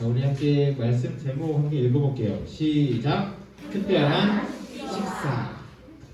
자, 우리 함께 말씀 제목 함께 읽어볼게요. 시작. 특별한 식사.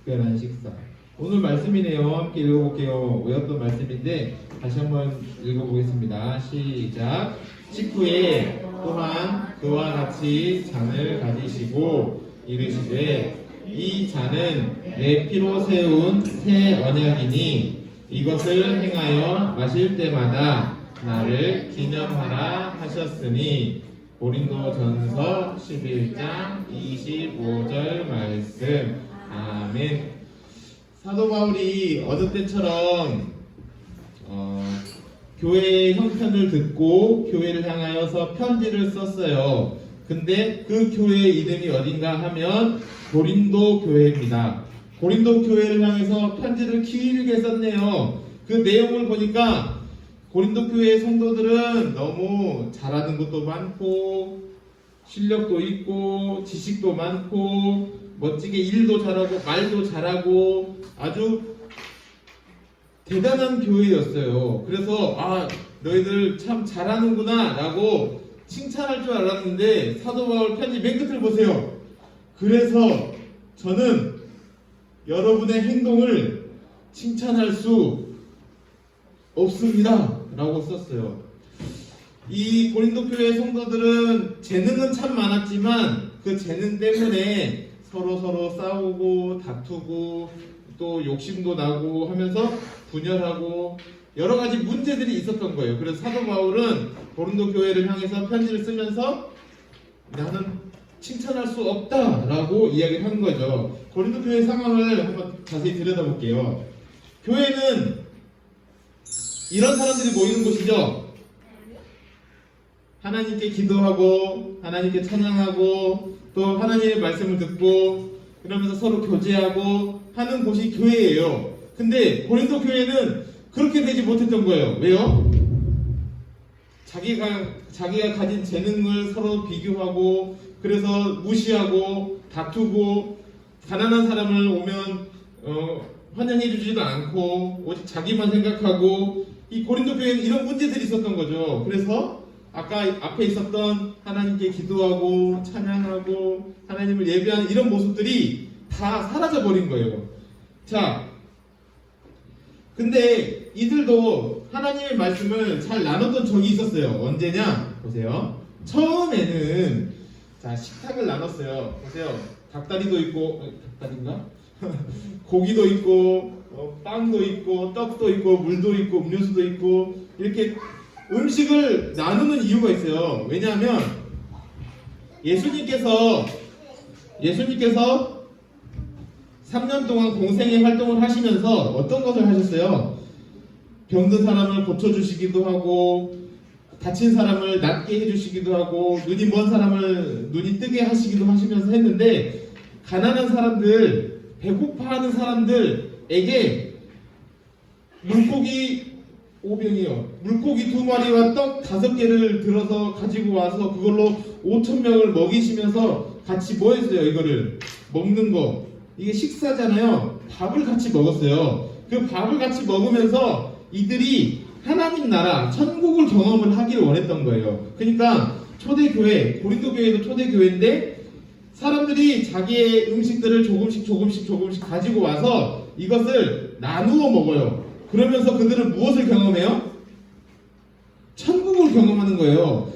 특별한 식사. 오늘 말씀이네요. 함께 읽어볼게요. 외웠던 말씀인데 다시 한번 읽어보겠습니다. 시작. 식후에 또한 그와 같이 잔을 가지시고 이르시되 이 잔은 내 피로 세운 새 언약이니 이것을 행하여 마실 때마다 나를 기념하라 하셨으니 고린도전서 11장 25절 말씀. 아멘. 사도 바울이 어느 때처럼 교회의 형편을 듣고 교회를 향하여서 편지를 썼어요. 근데 그 교회의 이름이 어딘가 하면 고린도 교회입니다. 고린도 교회를 향해서 편지를 길게 썼네요. 그 내용을 보니까 고린도 교회의 성도들은 너무 잘하는 것도 많고 실력도 있고 지식도 많고 멋지게 일도 잘하고 말도 잘하고 아주 대단한 교회였어요. 그래서 너희들 참 잘하는구나 라고 칭찬할 줄 알았는데 사도 바울 편지 맨 끝을 보세요. 그래서 저는 여러분의 행동을 칭찬할 수 없습니다 라고 썼어요. 이 고린도 교회 성도들은 재능은 참 많았지만 그 재능 때문에 서로 싸우고 다투고 또 욕심도 나고 하면서 분열하고 여러 가지 문제들이 있었던 거예요. 그래서 사도 바울은 고린도 교회를 향해서 편지를 쓰면서 나는 칭찬할 수 없다라고 이야기를 하는 거죠. 고린도 교회 상황을 한번 자세히 들여다볼게요. 교회는 이런 사람들이 모이는 곳이죠. 하나님께 기도하고 하나님께 찬양하고 또 하나님의 말씀을 듣고 그러면서 서로 교제하고 하는 곳이 교회예요. 근데 고린도 교회는 그렇게 되지 못했던 거예요. 왜요? 자기가 가진 재능을 서로 비교하고 그래서 무시하고 다투고 가난한 사람을 오면 환영해 주지도 않고 오직 자기만 생각하고 이 고린도 교회는 이런 문제들이 있었던 거죠. 그래서 아까 앞에 있었던 하나님께 기도하고 찬양하고 하나님을 예배하는 이런 모습들이 다 사라져 버린 거예요. 자, 근데 이들도 하나님의 말씀을 잘 나눴던 적이 있었어요. 언제냐? 보세요. 처음에는 식탁을 나눴어요. 보세요. 닭다리도 있고, 닭다리인가? 고기도 있고, 빵도 있고, 떡도 있고, 물도 있고, 음료수도 있고, 이렇게 음식을 나누는 이유가 있어요. 왜냐하면 예수님께서 3년 동안 공생의 활동을 하시면서 어떤 것을 하셨어요? 병든 사람을 고쳐주시기도 하고 다친 사람을 낫게 해주시기도 하고 눈이 먼 사람을 눈이 뜨게 하시기도 하시면서 했는데 가난한 사람들, 배고파하는 사람들에게 물고기 5병이요. 물고기 2마리와 떡 5개를 들어서 가지고 와서 그걸로 5,000명을 먹이시면서 같이 뭐 했어요? 이거를 먹는 거. 이게 식사잖아요. 밥을 같이 먹었어요. 그 밥을 같이 먹으면서 이들이 하나님 나라, 천국을 경험을 하기를 원했던 거예요. 그러니까 초대교회, 고린도 교회도 초대교회인데 사람들이 자기의 음식들을 조금씩 가지고 와서 이것을 나누어 먹어요. 그러면서 그들은 무엇을 경험해요? 천국을 경험하는 거예요.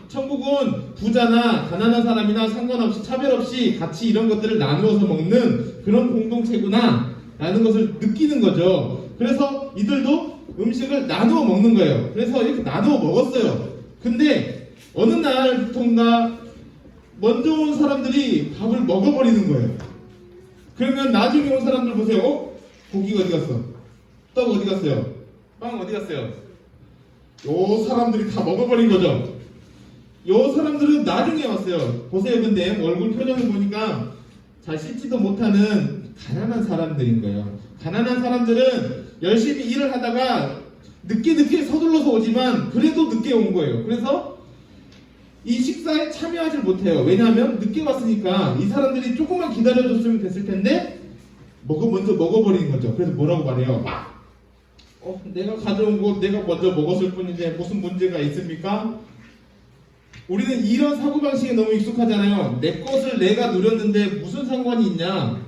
천국은 부자나 가난한 사람이나 상관없이 차별 없이 같이 이런 것들을 나누어서 먹는 그런 공동체구나 라는 것을 느끼는 거죠. 그래서 이들도 음식을 나누어 먹는 거예요. 그래서 이렇게 나누어 먹었어요. 근데 어느 날부터인가 먼저 온 사람들이 밥을 먹어버리는 거예요. 그러면 나중에 온 사람들 보세요. 고기가 어디 갔어? 떡 어디 갔어요? 빵 어디 갔어요? 요 사람들이 다 먹어버린 거죠. 요 사람들은 나중에 왔어요. 보세요. 근데 얼굴 표정을 보니까 잘 씻지도 못하는 가난한 사람들인 거예요. 가난한 사람들은 열심히 일을 하다가 늦게 서둘러서 오지만 그래도 늦게 온 거예요. 그래서 이 식사에 참여하지 못해요. 왜냐하면 늦게 왔으니까 이 사람들이 조금만 기다려줬으면 됐을 텐데 먼저 먹어버리는 거죠. 그래서 뭐라고 말해요? 내가 가져온 거 내가 먼저 먹었을 뿐인데 무슨 문제가 있습니까? 우리는 이런 사고방식에 너무 익숙하잖아요. 내 것을 내가 누렸는데 무슨 상관이 있냐?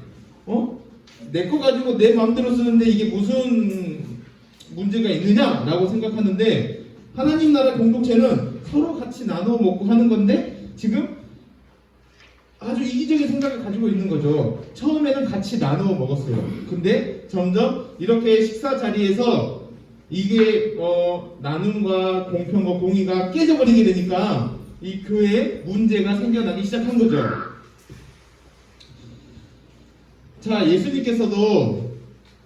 내 거 가지고 내 마음대로 쓰는데 이게 무슨 문제가 있느냐라고 생각하는데, 하나님 나라 공동체는 서로 같이 나누어 먹고 하는 건데 지금 아주 이기적인 생각을 가지고 있는 거죠. 처음에는 같이 나누어 먹었어요. 근데 점점 이렇게 식사 자리에서 이게 나눔과 공평과 공의가 깨져버리게 되니까 이 교회에 문제가 생겨나기 시작한 거죠. 자, 예수님께서도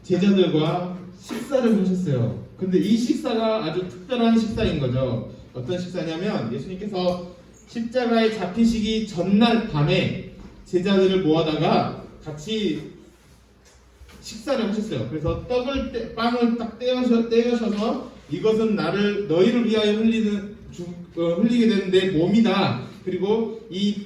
제자들과 식사를 하셨어요. 근데 이 식사가 아주 특별한 식사인 거죠. 어떤 식사냐면, 예수님께서 십자가에 잡히시기 전날 밤에 제자들을 모아다가 같이 식사를 하셨어요. 그래서 빵을 딱 떼어셔서 이것은 너희를 위하여 흘리게 되는 내 몸이다. 그리고 이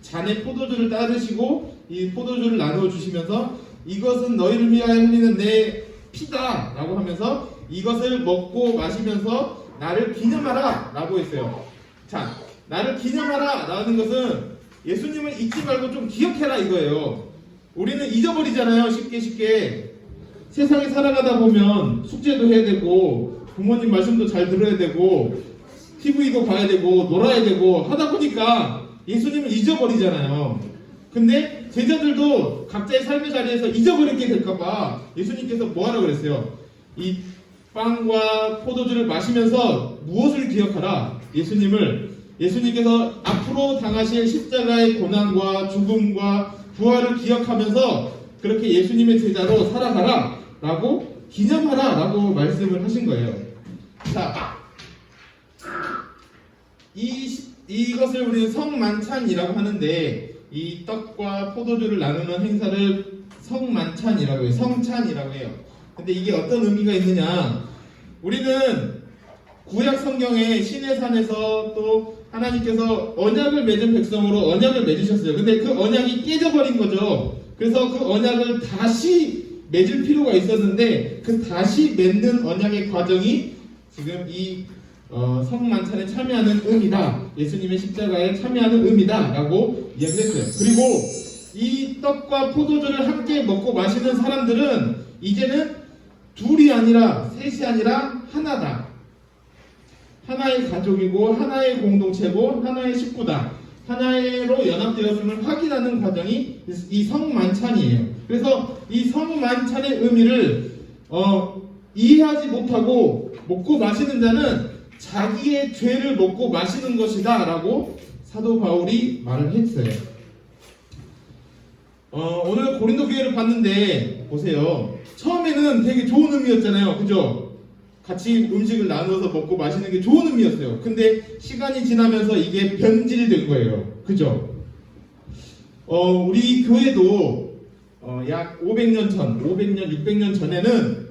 잔에 포도주를 따르시고 이 포도주를 나누어 주시면서 이것은 너희를 위하여 흘리는 내 피다 라고 하면서 이것을 먹고 마시면서 나를 기념하라 라고 했어요. 자, 나를 기념하라 라는 것은 예수님을 잊지 말고 좀 기억해라 이거예요. 우리는 잊어버리잖아요. 쉽게 세상에 살아가다 보면 숙제도 해야 되고 부모님 말씀도 잘 들어야 되고 TV도 봐야 되고 놀아야 되고 하다 보니까 예수님을 잊어버리잖아요. 근데 제자들도 각자의 삶의 자리에서 잊어버리게 될까봐 예수님께서 뭐하라고 그랬어요? 이 빵과 포도주를 마시면서 무엇을 기억하라? 예수님께서 앞으로 당하실 십자가의 고난과 죽음과 부활을 기억하면서 그렇게 예수님의 제자로 살아가라 라고 기념하라 라고 말씀을 하신 거예요. 자, 이것을 우리는 성만찬이라고 하는데, 이 떡과 포도주를 나누는 행사를 성만찬이라고 해요. 성찬이라고 해요. 근데 이게 어떤 의미가 있느냐? 우리는 구약 성경에 시내산에서 또 하나님께서 언약을 맺은 백성으로 언약을 맺으셨어요. 근데 그 언약이 깨져버린 거죠. 그래서 그 언약을 다시 맺을 필요가 있었는데 그 다시 맺는 언약의 과정이 지금 이 성만찬에 참여하는 의미다. 예수님의 십자가에 참여하는 의미다 라고 이야기를 했어요. 그리고 이 떡과 포도주를 함께 먹고 마시는 사람들은 이제는 둘이 아니라 셋이 아니라 하나다. 하나의 가족이고 하나의 공동체고 하나의 식구다. 하나로 연합되었음을 확인하는 과정이 이 성만찬이에요. 그래서 이 성만찬의 의미를 이해하지 못하고 먹고 마시는 자는 자기의 죄를 먹고 마시는 것이다 라고 사도 바울이 말을 했어요. 오늘 고린도 교회를 봤는데 보세요. 처음에는 되게 좋은 의미였잖아요. 그죠? 같이 음식을 나누어서 먹고 마시는 게 좋은 의미였어요. 근데 시간이 지나면서 이게 변질된 거예요. 그죠? 우리 교회도 약 500년 전, 600년 전에는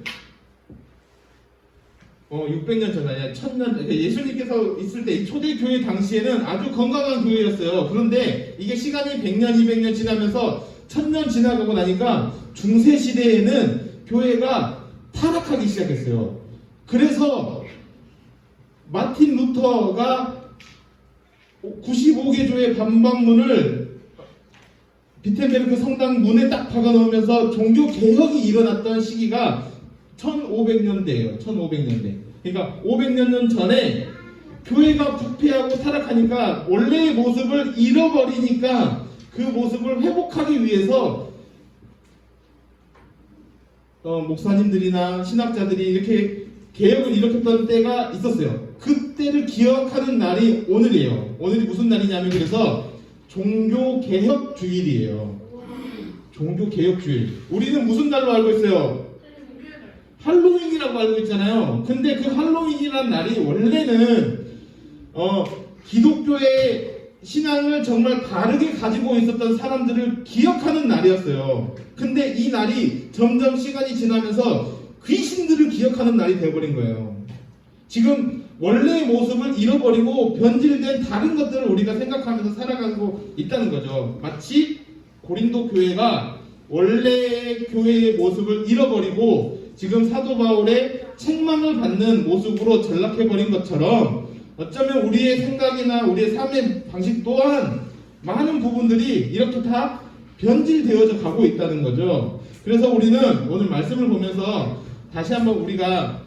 600년 전 아니야, 1000년, 예수님께서 있을 때 초대교회 당시에는 아주 건강한 교회였어요. 그런데 이게 시간이 100년, 200년 지나면서 1000년 지나가고 나니까 중세시대에는 교회가 타락하기 시작했어요. 그래서 마틴 루터가 95개조의 반박문을 비텐베르크 성당 문에 딱 박아 넣으면서 종교 개혁이 일어났던 시기가 1500년대예요. 1500년대. 그러니까 500년 전에 교회가 부패하고 타락하니까 원래의 모습을 잃어버리니까 그 모습을 회복하기 위해서 목사님들이나 신학자들이 이렇게 개혁을 일으켰던 때가 있었어요. 그때를 기억하는 날이 오늘이에요. 오늘이 무슨 날이냐면 그래서 종교개혁주일이에요. 종교개혁주일. 우리는 무슨 날로 알고 있어요? 할로윈이라고 알고 있잖아요. 근데 그 할로윈이라는 날이 원래는 기독교의 신앙을 정말 바르게 가지고 있었던 사람들을 기억하는 날이었어요. 근데 이 날이 점점 시간이 지나면서 귀신들을 기억하는 날이 되어버린 거예요. 지금 원래의 모습을 잃어버리고 변질된 다른 것들을 우리가 생각하면서 살아가고 있다는 거죠. 마치 고린도 교회가 원래의 교회의 모습을 잃어버리고 지금 사도 바울의 책망을 받는 모습으로 전락해버린 것처럼 어쩌면 우리의 생각이나 우리의 삶의 방식 또한 많은 부분들이 이렇게 다 변질되어져 가고 있다는 거죠. 그래서 우리는 오늘 말씀을 보면서 다시 한번 우리가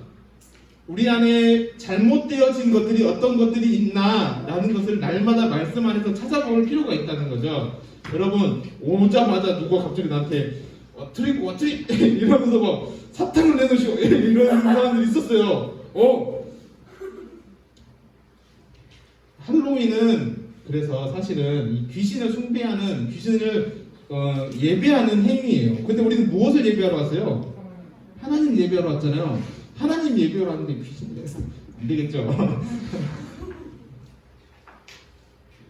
우리 안에 잘못되어진 것들이 어떤 것들이 있나라는 것을 날마다 말씀 안에서 찾아볼 필요가 있다는 거죠. 여러분, 오자마자 누가 갑자기 나한테 트릭 이러면서 뭐 사탕을 내놓으시고 이런 사람들이 있었어요. 할로윈은 그래서 사실은 이 귀신을 숭배하는, 귀신을 예배하는 행위예요. 근데 우리는 무엇을 예배하러 왔어요? 하나님 예배하러 왔잖아요. 하나님 예배하러 왔는데 귀신을 안 되겠죠.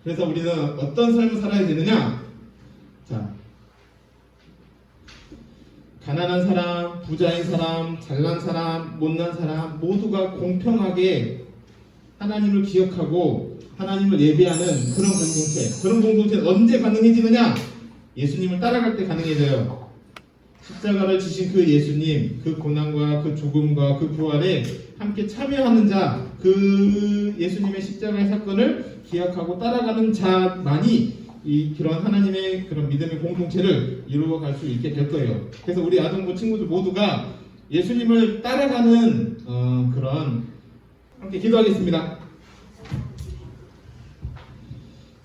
그래서 우리는 어떤 삶을 살아야 되느냐? 자, 가난한 사람, 부자인 사람, 잘난 사람, 못난 사람 모두가 공평하게 하나님을 기억하고 하나님을 예배하는 그런 공동체. 그런 공동체는 언제 가능해지느냐? 예수님을 따라갈 때 가능해져요. 십자가를 지신 그 예수님, 그 고난과 그 죽음과 그 부활에 함께 참여하는 자, 그 예수님의 십자가의 사건을 기억하고 따라가는 자만이 그런 하나님의 그런 믿음의 공동체를 이루어갈 수 있게 될 거예요. 그래서 우리 아동부 친구들 모두가 예수님을 따라가는 그런 함께 기도하겠습니다.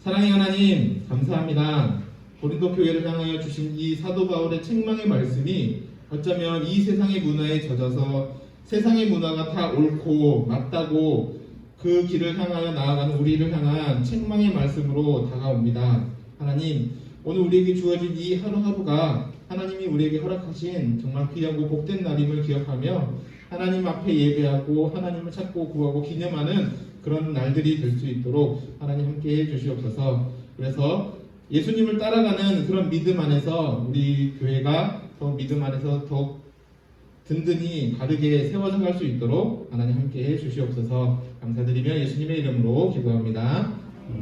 사랑의 하나님, 감사합니다. 고린도 교회를 향하여 주신 이 사도 바울의 책망의 말씀이 어쩌면 이 세상의 문화에 젖어서 세상의 문화가 다 옳고 맞다고 그 길을 향하여 나아가는 우리를 향한 책망의 말씀으로 다가옵니다. 하나님, 오늘 우리에게 주어진 이 하루하루가 하나님이 우리에게 허락하신 정말 귀하고 복된 날임을 기억하며 하나님 앞에 예배하고 하나님을 찾고 구하고 기념하는 그런 날들이 될 수 있도록 하나님 함께 해주시옵소서. 그래서 예수님을 따라가는 그런 믿음 안에서 우리 교회가 더 믿음 안에서 더 든든히 바르게 세워져 갈 수 있도록 하나님 함께 해주시옵소서. 감사드리며 예수님의 이름으로 기도합니다.